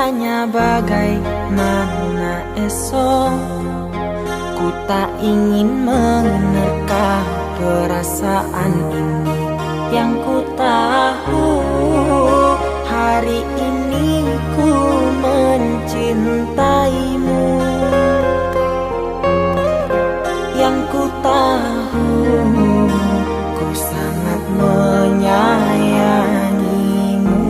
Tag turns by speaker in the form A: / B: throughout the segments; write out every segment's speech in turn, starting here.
A: bertanya bagaimana esok. Ku tak ingin menerka perasaan ini. Yang ku tahu hari ini ku mencintaimu. Yang ku tahu ku sangat menyayangimu.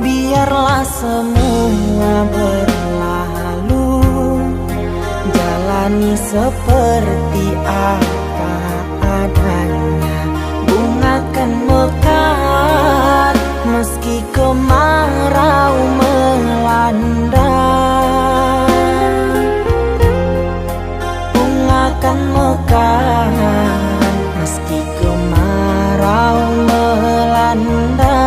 A: Biarlah semua berlalu, jalani seperti apa adanya. Bunga kan mekar meski kemarau melanda. Bunga kan mekar meski kemarau melanda.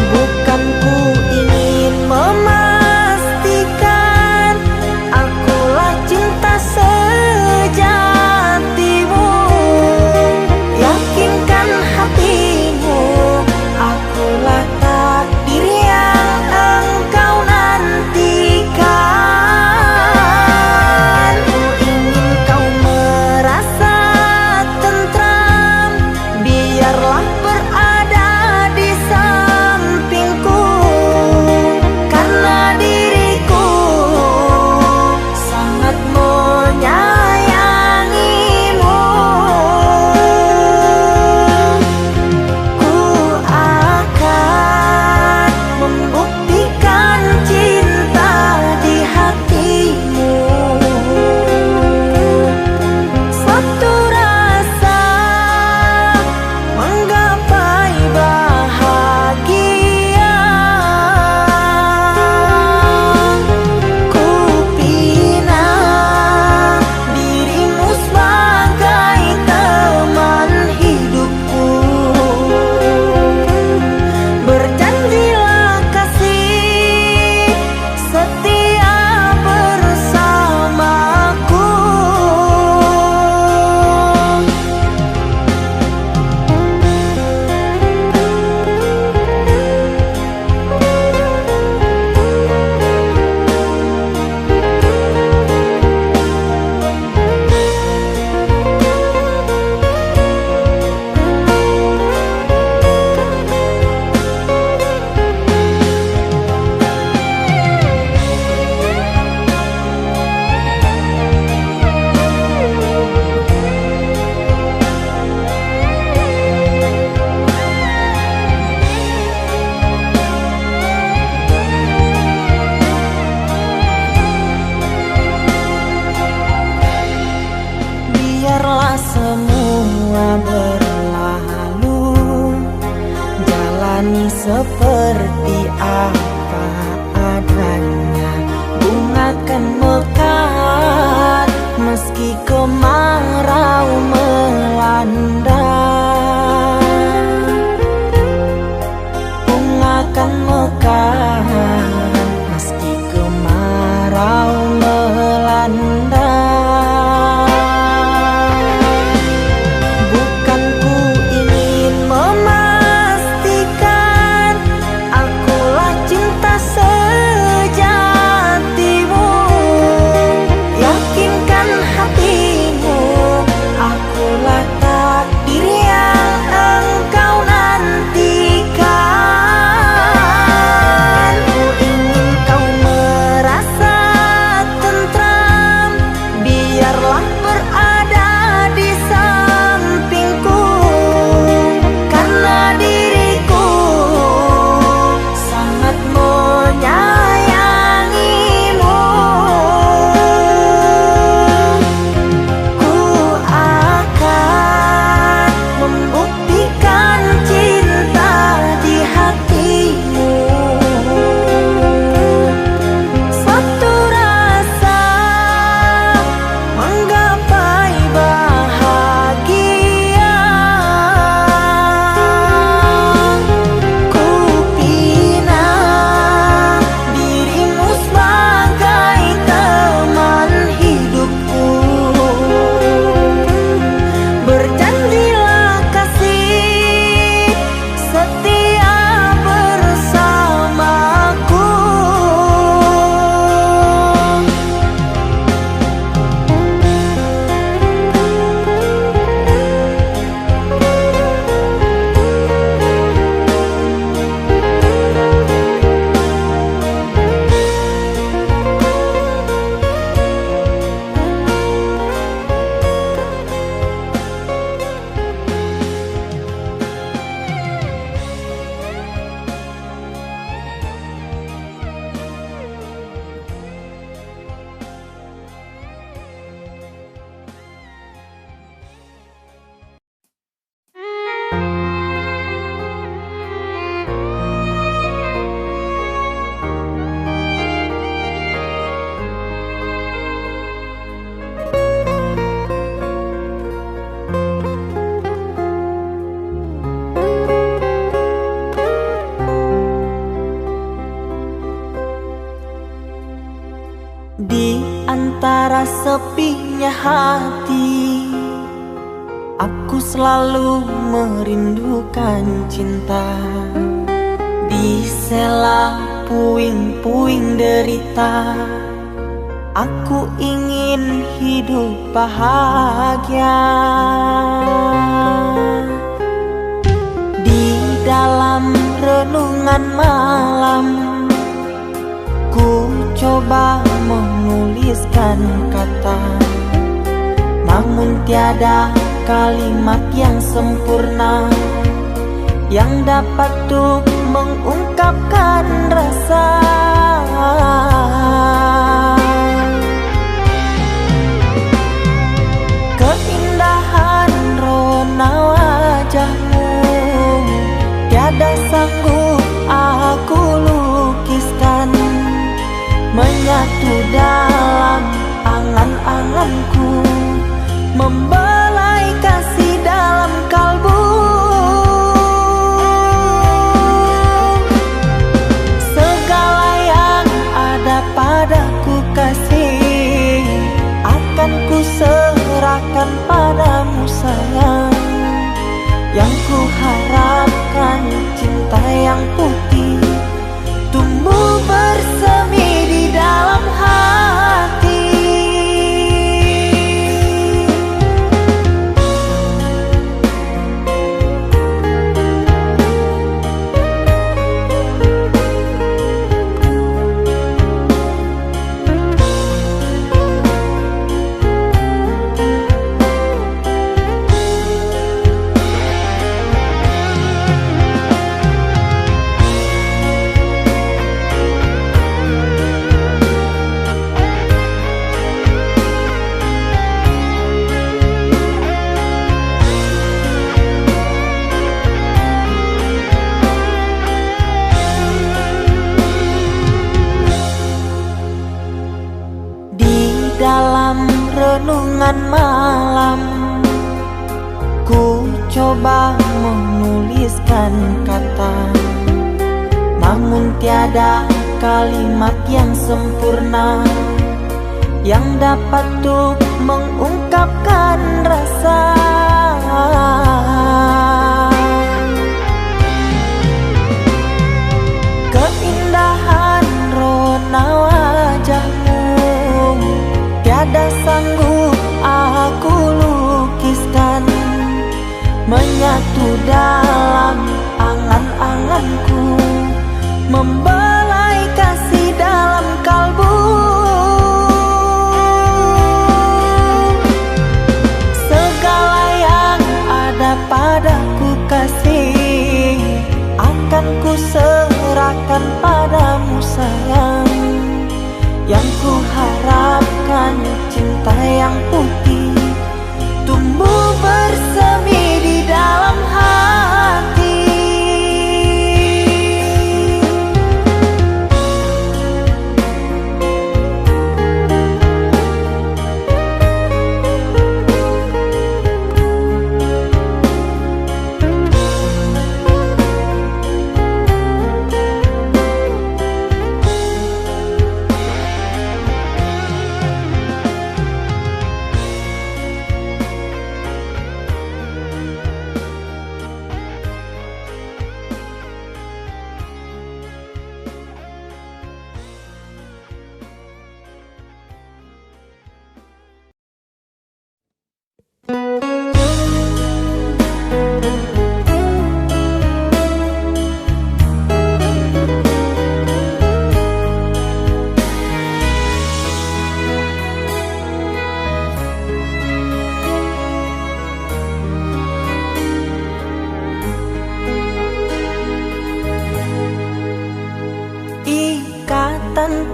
A: Bukan ku ingin memastikan akulah cinta sejatimu. Yakinkan hatimu, akulah takdir yang engkau nantikan. Ku ingin kau merasa tentram, biarlah berada di sampingku. Karena diriku sangat menyayangimu. Ku akan membuktikan cinta di hatimu. Satu rasa menggapai bahagia. Ku pinang dirimu sebagai teman hidupku. Berjanjilah kasih setia bersamaku. Biarlah semua berlalu, jalani seperti apa adanya. Bunga kan mekar meski kemarau melanda. Bunga kan mekar meski kemarau melanda. Bukan ku ingin memastikan Di antara sepinya hati, aku selalu merindukan cinta. Di sela puing-puing derita, aku ingin hidup bahagia. Di dalam renungan malam, ku coba menuliskan kata, namun tiada kalimat yang sempurna yang dapat untuk mengungkapkan rasa. Keindahan rona wajahmu tiada sanggup aku lukiskan, menyatu dalam angan-anganku, membelai kasih dalam kalbu. Segala yang ada padaku kasih, akan ku serahkan padamu sayang. Yang ku harapkan cinta yang putih tumbuh bersemi di dalam hati. Dalam renungan malam, ku coba menuliskan kata, namun tiada kalimat yang sempurna yang dapat untuk mengungkapkan rasa. Keindahan rona wajahmu tiada sanggup aku lukiskan, menyatu dalam angan-anganku, membelai kasih dalam kalbu. Segala yang ada padaku kasih, akan ku serahkan padamu sayang. Yang ku harapkan cinta yang putih tumbuh bersemi di dalam hati.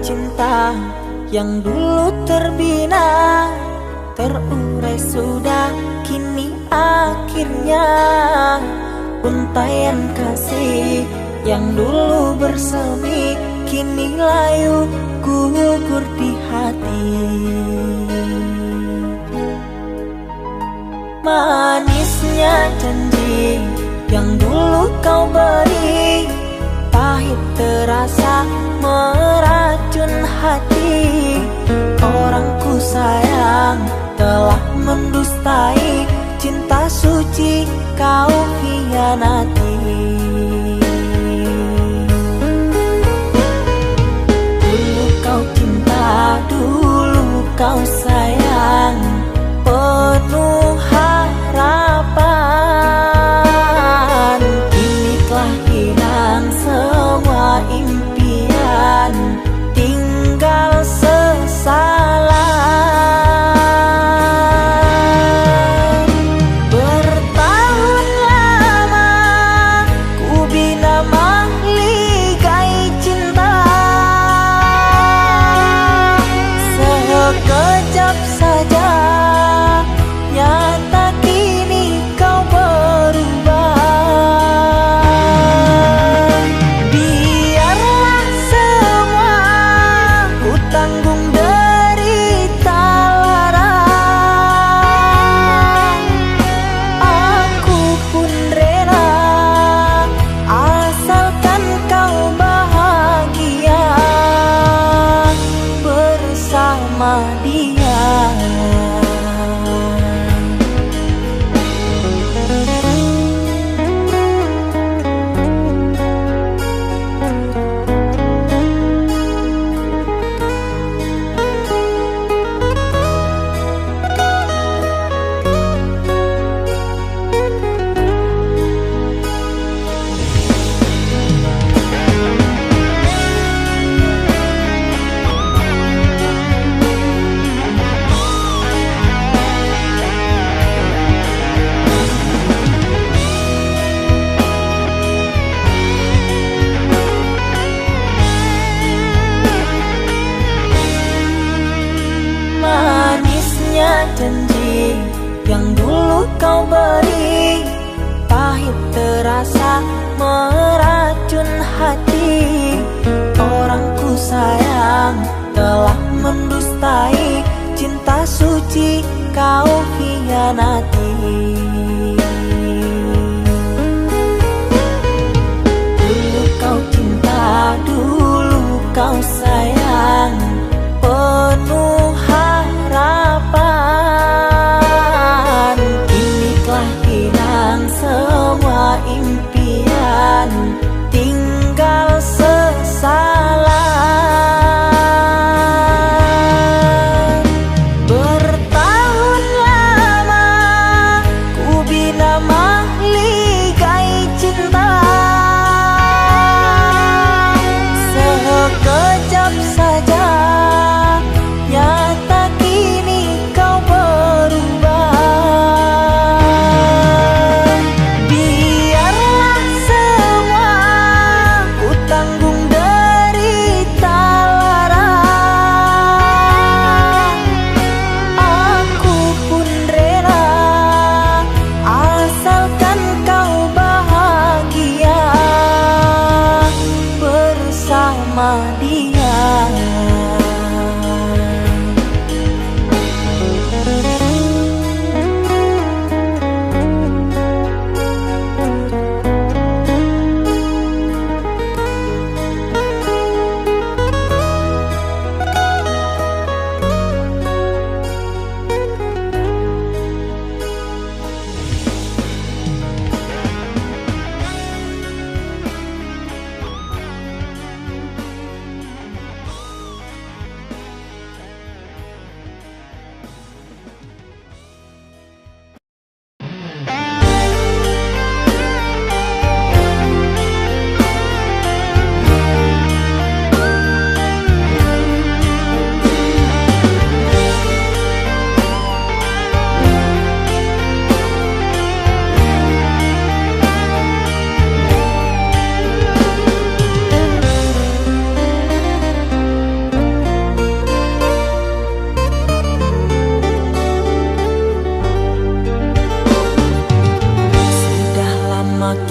A: Cinta yang dulu terbina, terurai sudah kini akhirnya. Untaian kasih yang dulu bersemi, kini layu gugur di hati. Manisnya janji yang dulu kau beri, pahit terasa meracun hati. mendustai cinta suci kau hianati. Dulu kau cinta, dulu kau sayang, penuh harapan. Kini telah hilang semua impian, tinggal sesalan. Bertahun lama ku bina mahligai cinta, sekejap saja nyata kini kau berubah. Biarlah semua ku tanggung derita lara, aku pun rela asalkan kau bahagia bersama dia. Manisnya janji yang dulu kau beri, pahit terasa meracun hati. Orang ku sayang telah mendustai cinta suci kau hianati. Dulu kau cinta, dulu kau sayang, penuh harapan. Kini telah hilang semua impian, tinggal sesalan. Bertahun lama ku bina mahligai cinta, sekejap saja nyata kini kau berubah. Biarlah semua ku tanggung derita lara, aku pun rela asalkan kau bahagia bersama dia.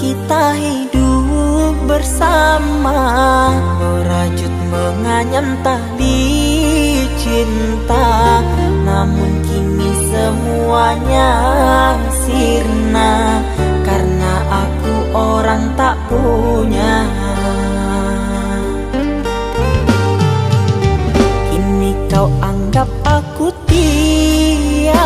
A: Kita hidup bersama, merajut menganyam tali cinta. Namun kini semuanya sirna, karena aku orang tak punya. Kini kau anggap aku tiada,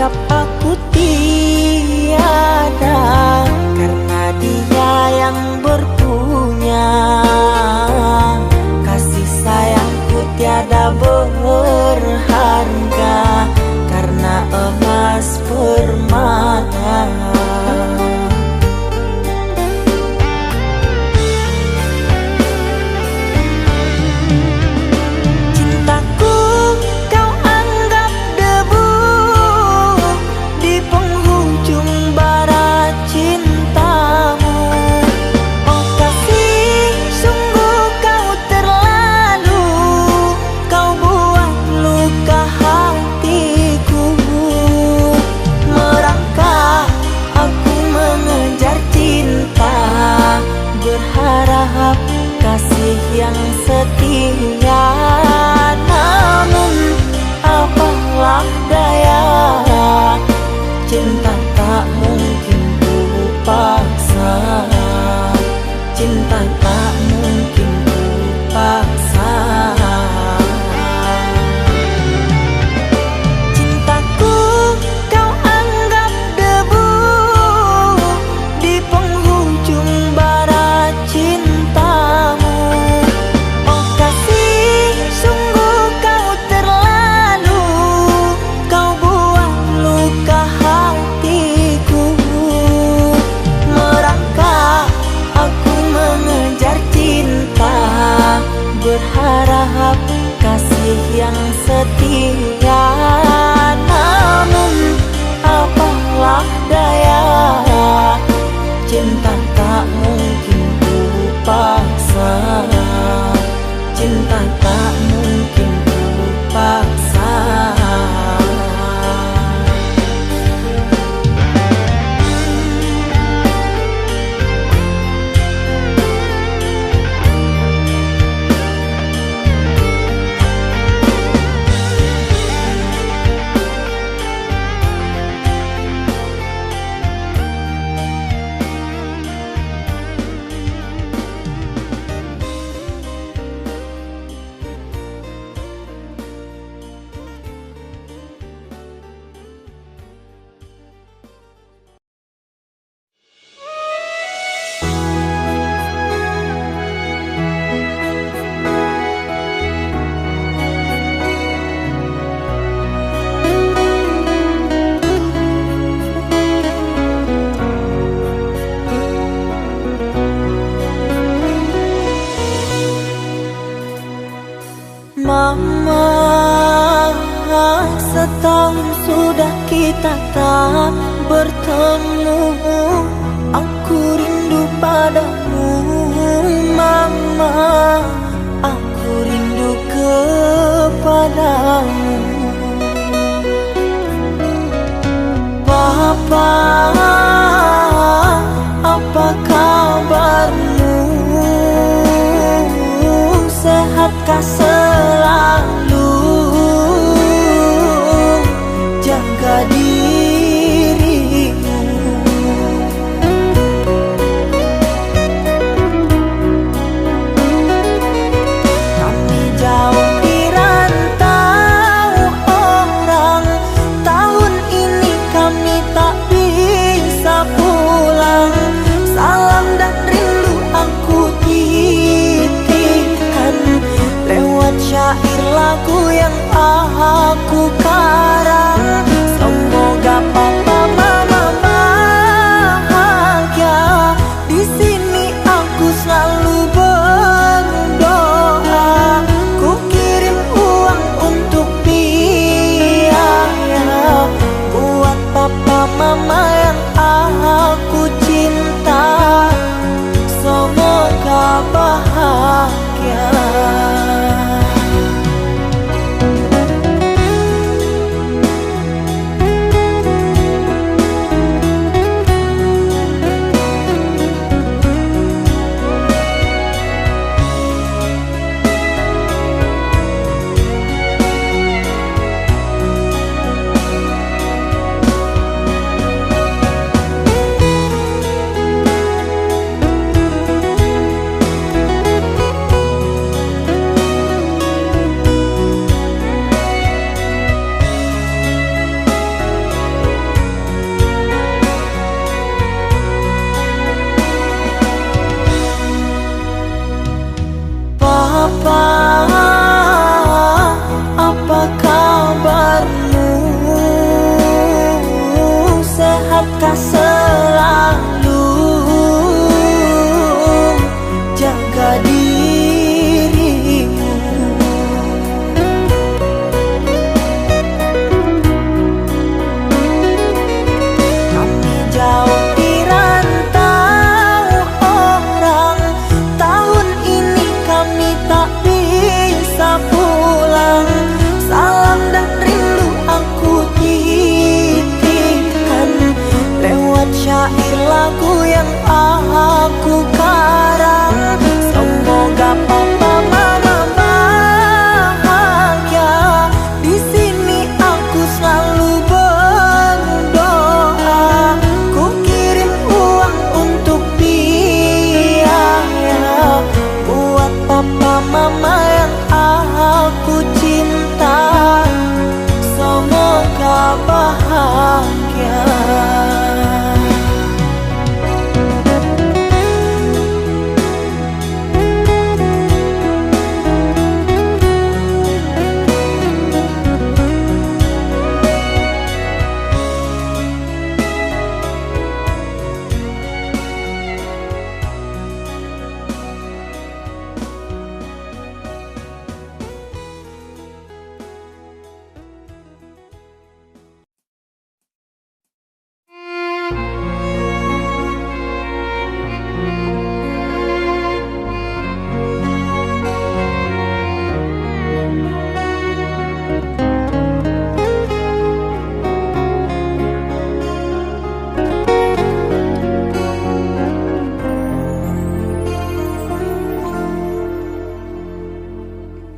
A: anggap aku tiada, karena dia yang berpunya. Kasih sayangku tiada berharga, karena emas permata. Berharap kasih yang setia, namun apalah daya, cinta tak mungkin ku paksa, cinta tak mungkin ku paksa. Cintaku kau anggap debu di penghujung bara cintamu. Oh kasih, sungguh kau terlalu, kau buat luka hatiku. Merangkak aku mengejar cinta, berharap kasih yang setia, namun apalah daya, cinta tak mungkin ku paksa, cinta tak mungkin ku paksa. Mama, setahun sudah kita tak bertemu. Aku rindu padamu, Mama. Aku rindu kepadamu. Papa, apa kabarmu? Sehatkah selalu? Jaga dirimu. Kami jauh di rantau, kabarmu? Sehatkah selalu? Jaga dirimu. Kami jauh di rantau orang, tahun ini kami tak bisa pulang. Salam dan rindu aku titipkan lewat syair lagu yang aku karang. Semoga papa mama bahagia. Di sini aku selalu berdoa. Ku kirim uang untuk biaya buat papa mama yang aku cinta. Semoga bahagia.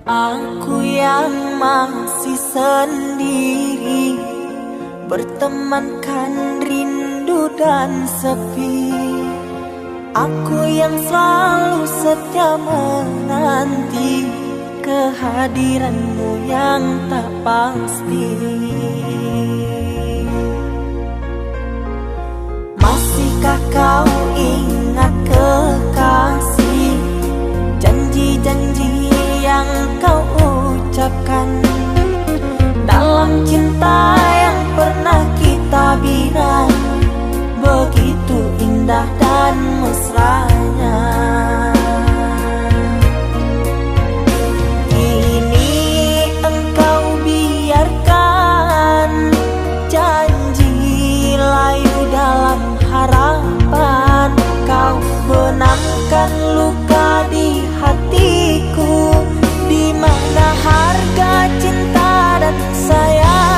A: Aku yang masih sendiri, bertemankan rindu dan sepi. Aku yang selalu setia menanti kehadiranmu yang tak pasti. Masihkah kau ingat kekasih, janji-janji yang kau ucapkan dalam cinta yang pernah kita bina, begitu indah dan mesranya. Kini engkau biarkan janji layu dalam harapan. Kau benamkan luka di hatiku, di mana harga cinta dan sayang.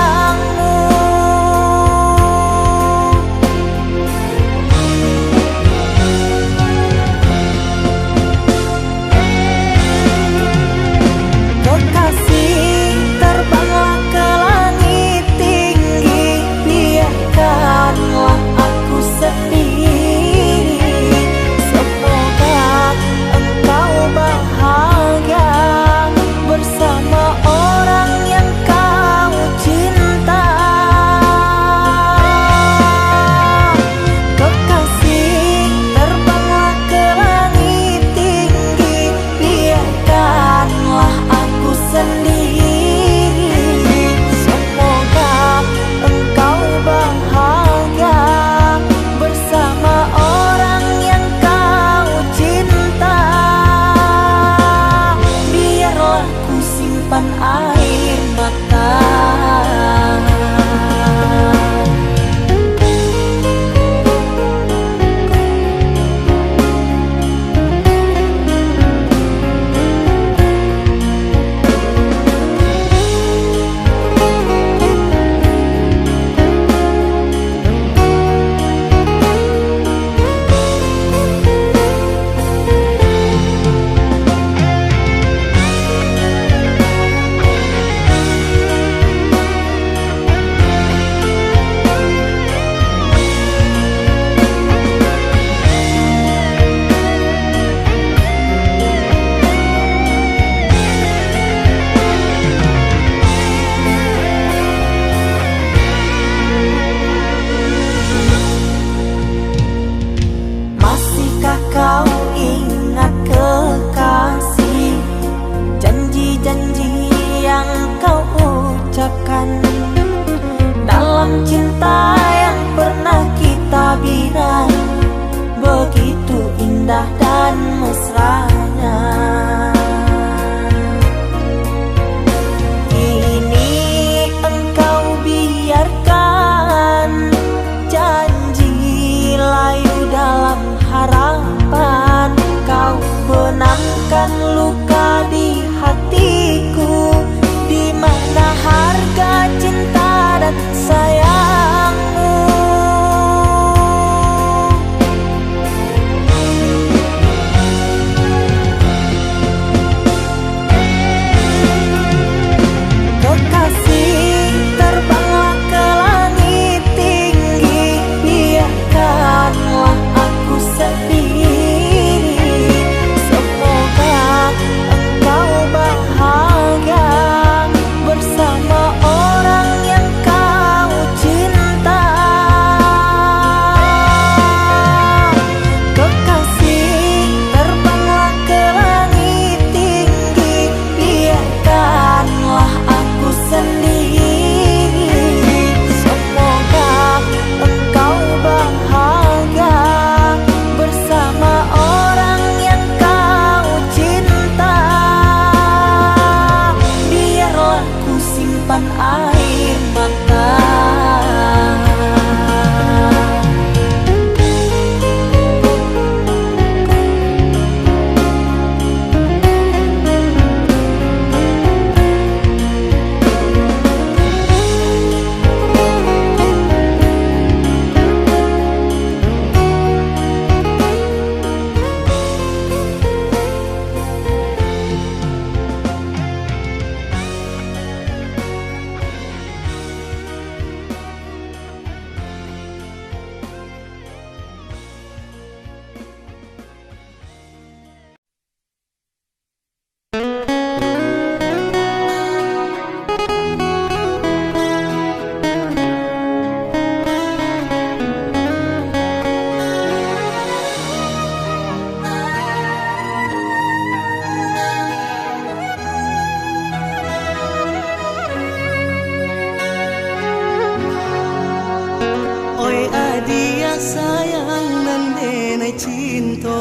B: sayang nan denai cinta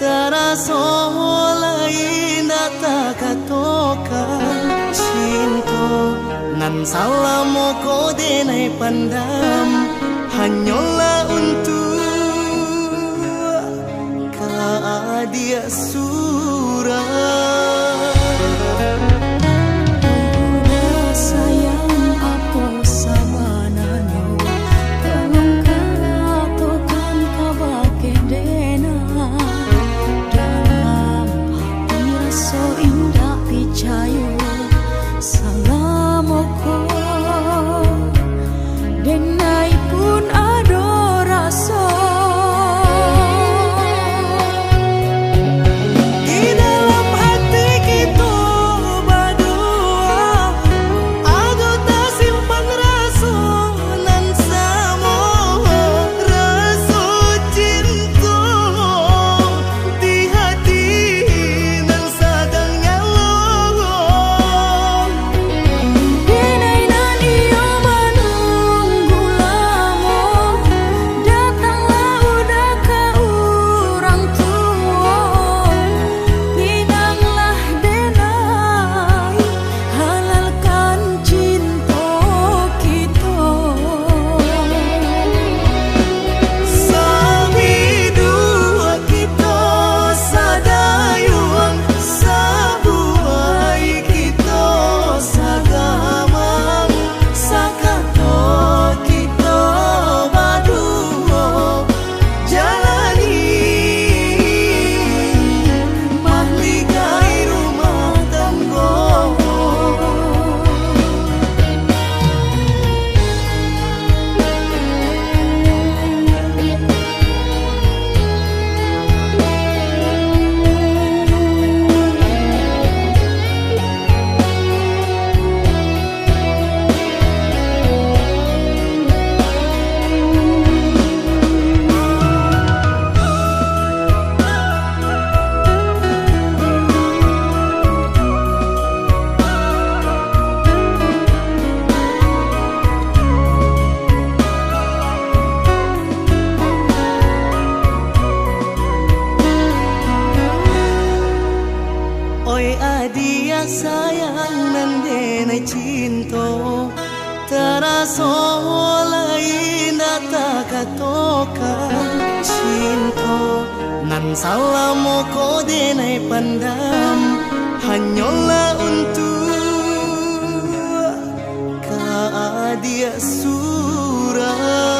B: taraso lain data katokan cinta nan salamo ko denai pandam hanyola untuk dia surah. Dia sayang nan denai cinta taraso lain data katokan cinta nan salamo ko denai pandam hanyola untuk dia surah.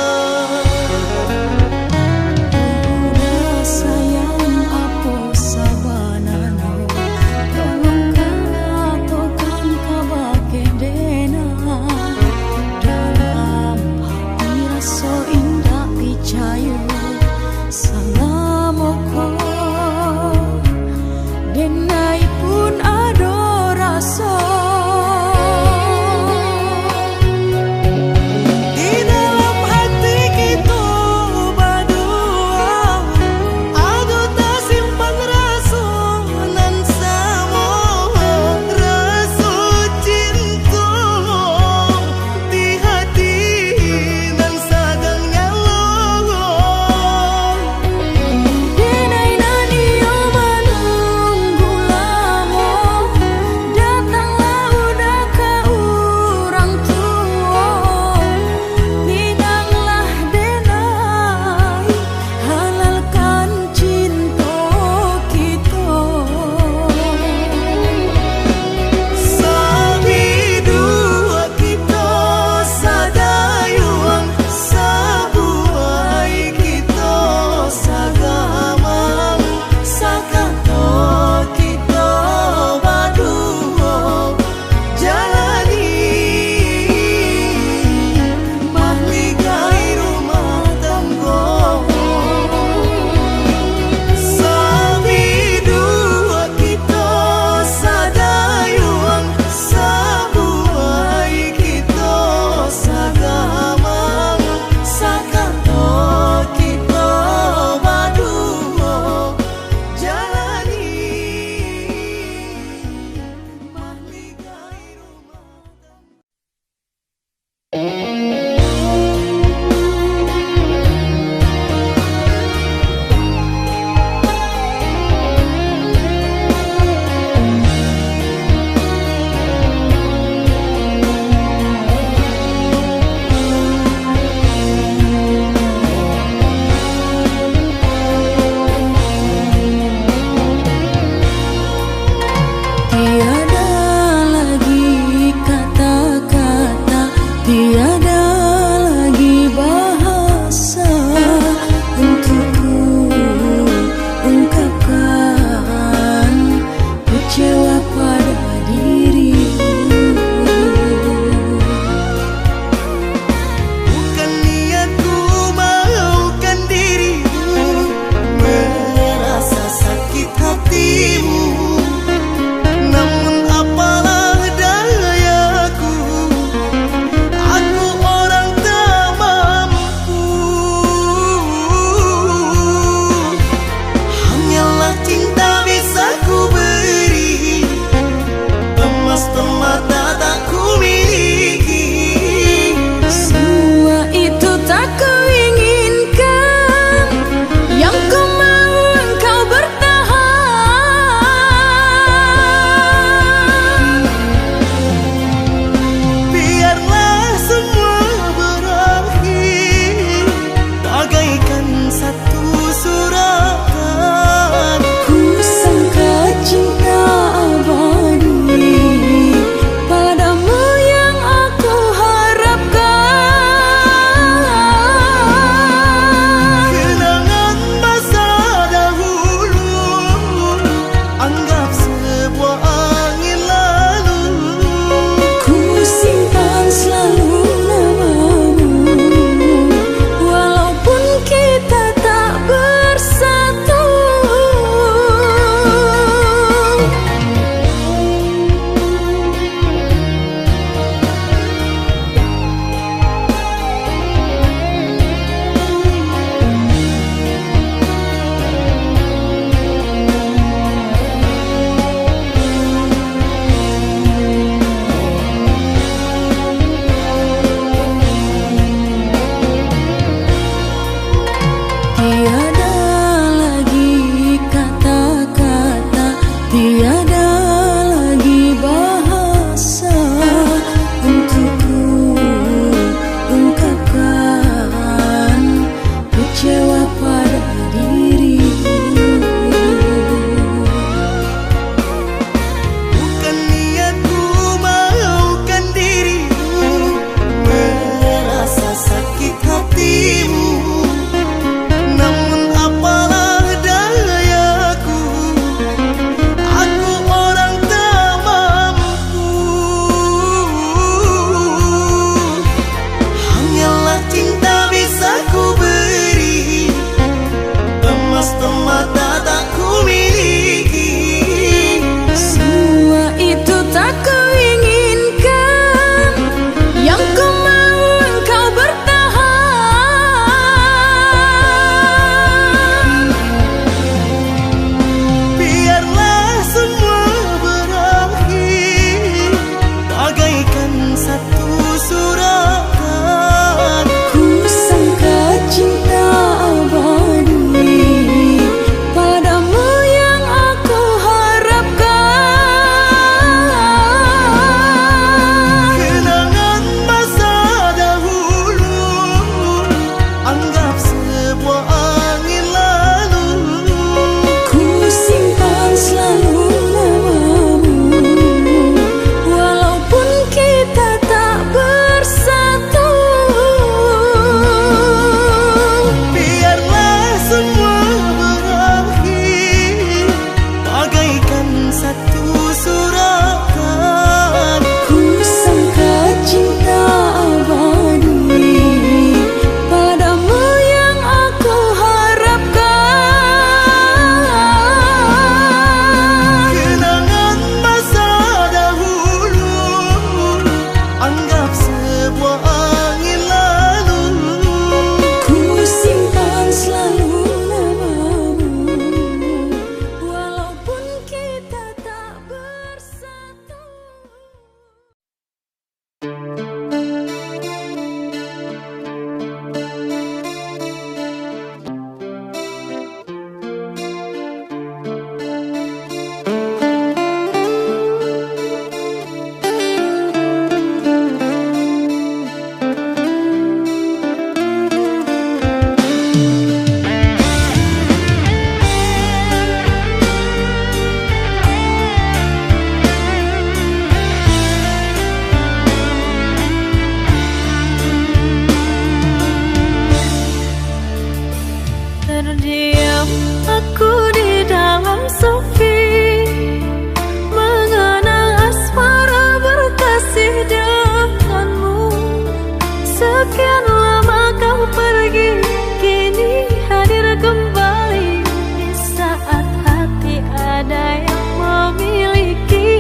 C: Sekian lama kau pergi, kini hadir kembali di saat hati ada yang memiliki.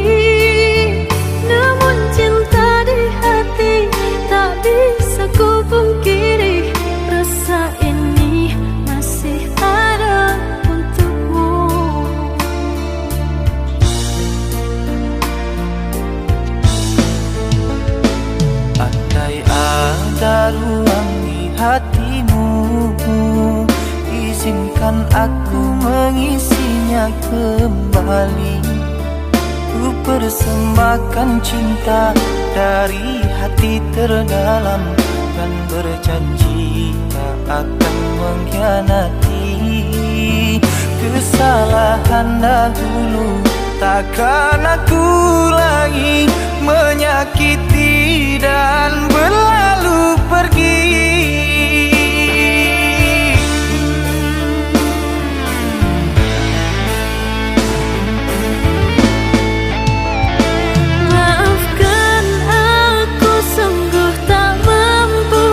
C: Namun cinta di hati tak bisa ku pungkiri, rasa ini masih ada untukmu.
B: Andai ada ruang di hatimu, izinkan aku mengisinya kembali. Ku persembahkan cinta dari hati terdalam, dan berjanji tak akan mengkhianati. Kesalahan dahulu takkan aku ulangi, menyakiti dan berlalu pergi.
C: Maafkan aku sungguh tak mampu,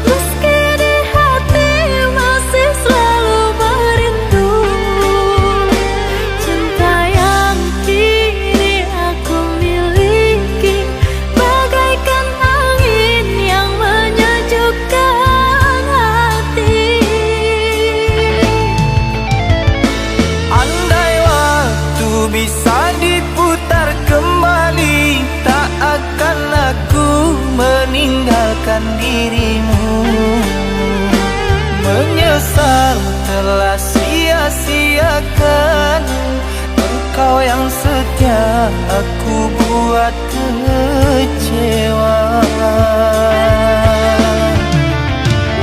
C: meski di hati masih selalu merindu. Cinta yang kini aku miliki bagaikan angin yang menyejukkan hati.
B: Andai waktu bisa diputar kembali, tak akan aku meninggalkan dirimu. Menyesal telah sia-siakan engkau yang setia, aku buat kecewa.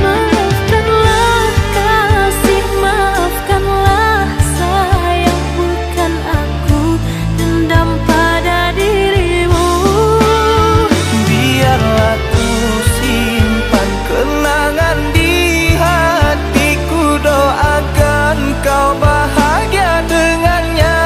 C: Maafkanlah kasih, maafkanlah sayang, bukan aku dendam pada dirimu.
B: Biarlah ku simpan kenangan di hatiku, doakan kau bahagia dengannya.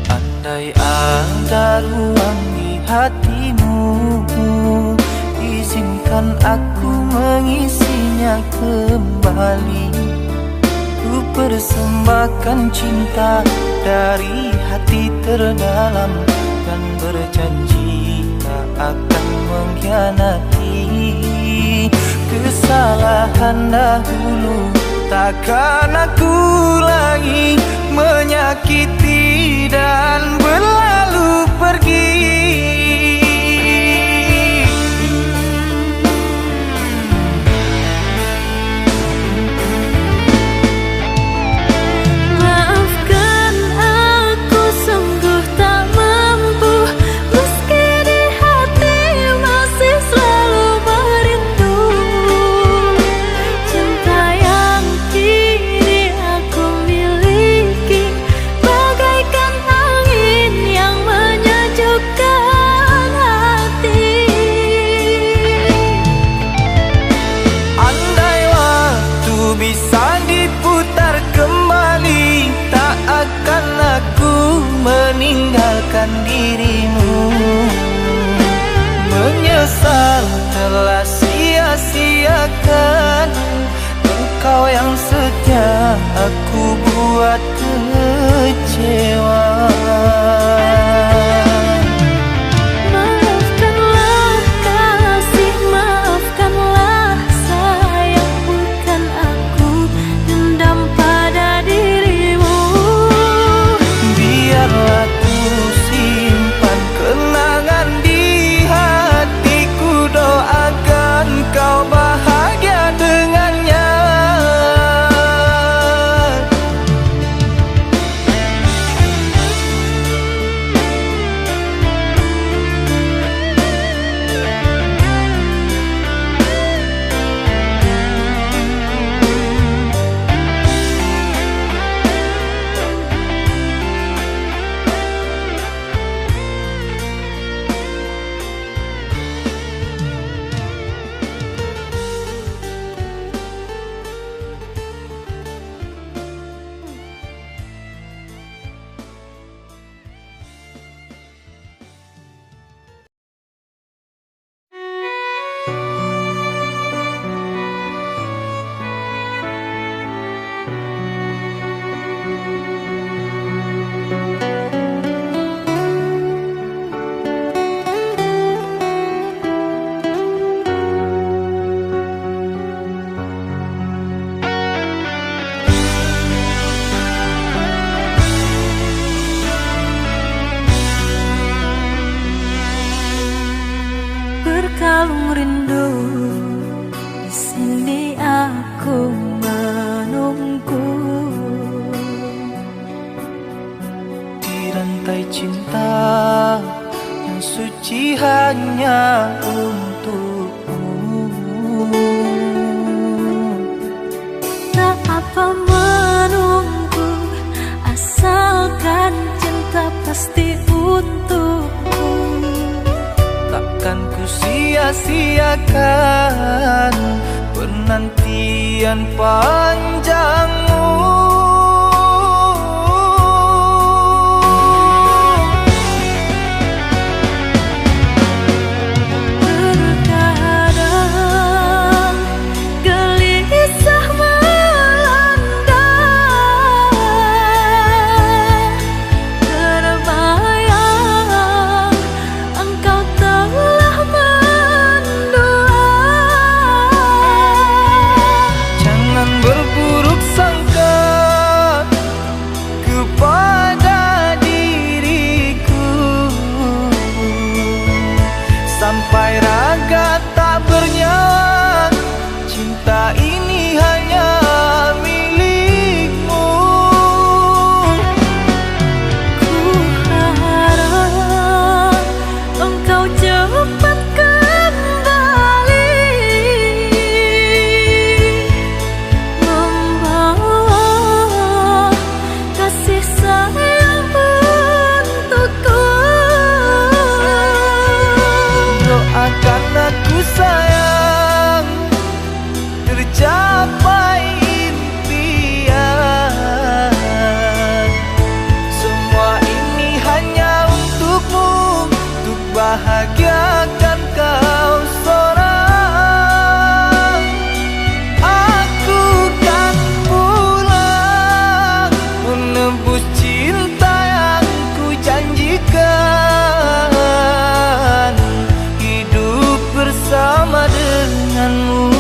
B: Andai ada ruang di hatimu, izinkan aku mengisinya kembali. Ku persembahkan cinta dari hati terdalam, dan berjanji tak akan mengkhianati. Kesalahan dahulu takkan aku ulangi, menyakiti dan berlalu pergi.
C: Maafkan aku sungguh tak mampu, meski di hati masih selalu merindu. Cinta yang kini aku miliki bagaikan angin yang menyejukkan hati.
B: Andai waktu bisa diputar kembali, tak akan aku meninggalkan dirimu. Menyesal telah sia-siakan engkau yang setia, aku buat kecewa.
C: Maafkanlah kasih, maafkanlah sayang, bukan aku dendam pada dirimu.
B: Biarlah
C: rindu, di sini aku menunggu.
B: Di rantai cinta yang suci hanya untukmu.
C: Tak apa menunggu, asalkan cinta pasti untukku.
B: Takkan ku sia-siakan penantian panjangmu.
C: Terkadang gelisah melanda, terbayang engkau telah mendua.
B: Jangan berburuk sangka kepada diriku, sampai raga tak bernyawa. Cinta ini hanya milikmu.
C: Ku harap engkau cepat kembali, membawa kasih sayang untukku.
B: Doakan aku sayang, tercapai impian. Semua ini hanya untukmu, untuk bahagiakan kau seorang. Aku kan pulang menebus cinta yang ku janjikan, hidup bersama denganmu.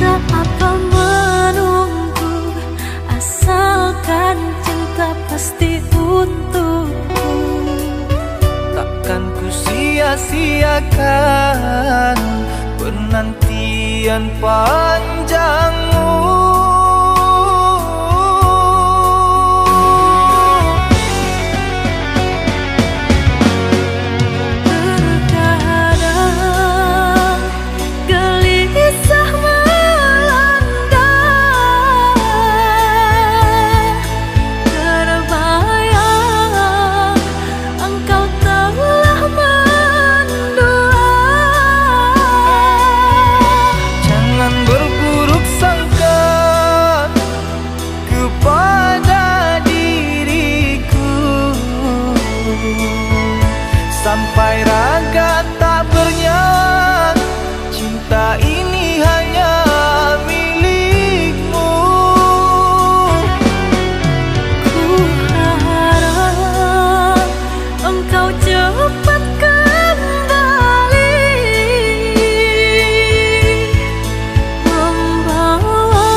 C: Tak apa menunggu, asalkan cinta pasti untukku.
B: Takkan ku sia-siakan penantian panjangmu.
C: Terkadang gelisah melanda, terbayang engkau telah mendua.
B: Jangan berburuk sangka kepada diriku, sampai raga tak bernyawa. Cinta ini hanya milikmu.
C: Ku harap engkau cepat kembali, membawa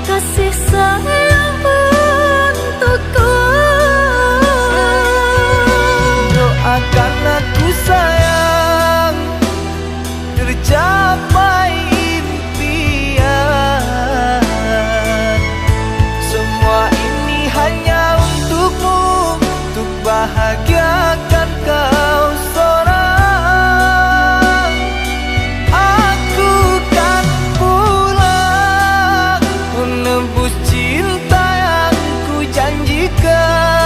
C: kasih sayang untukku.
B: Doakan ada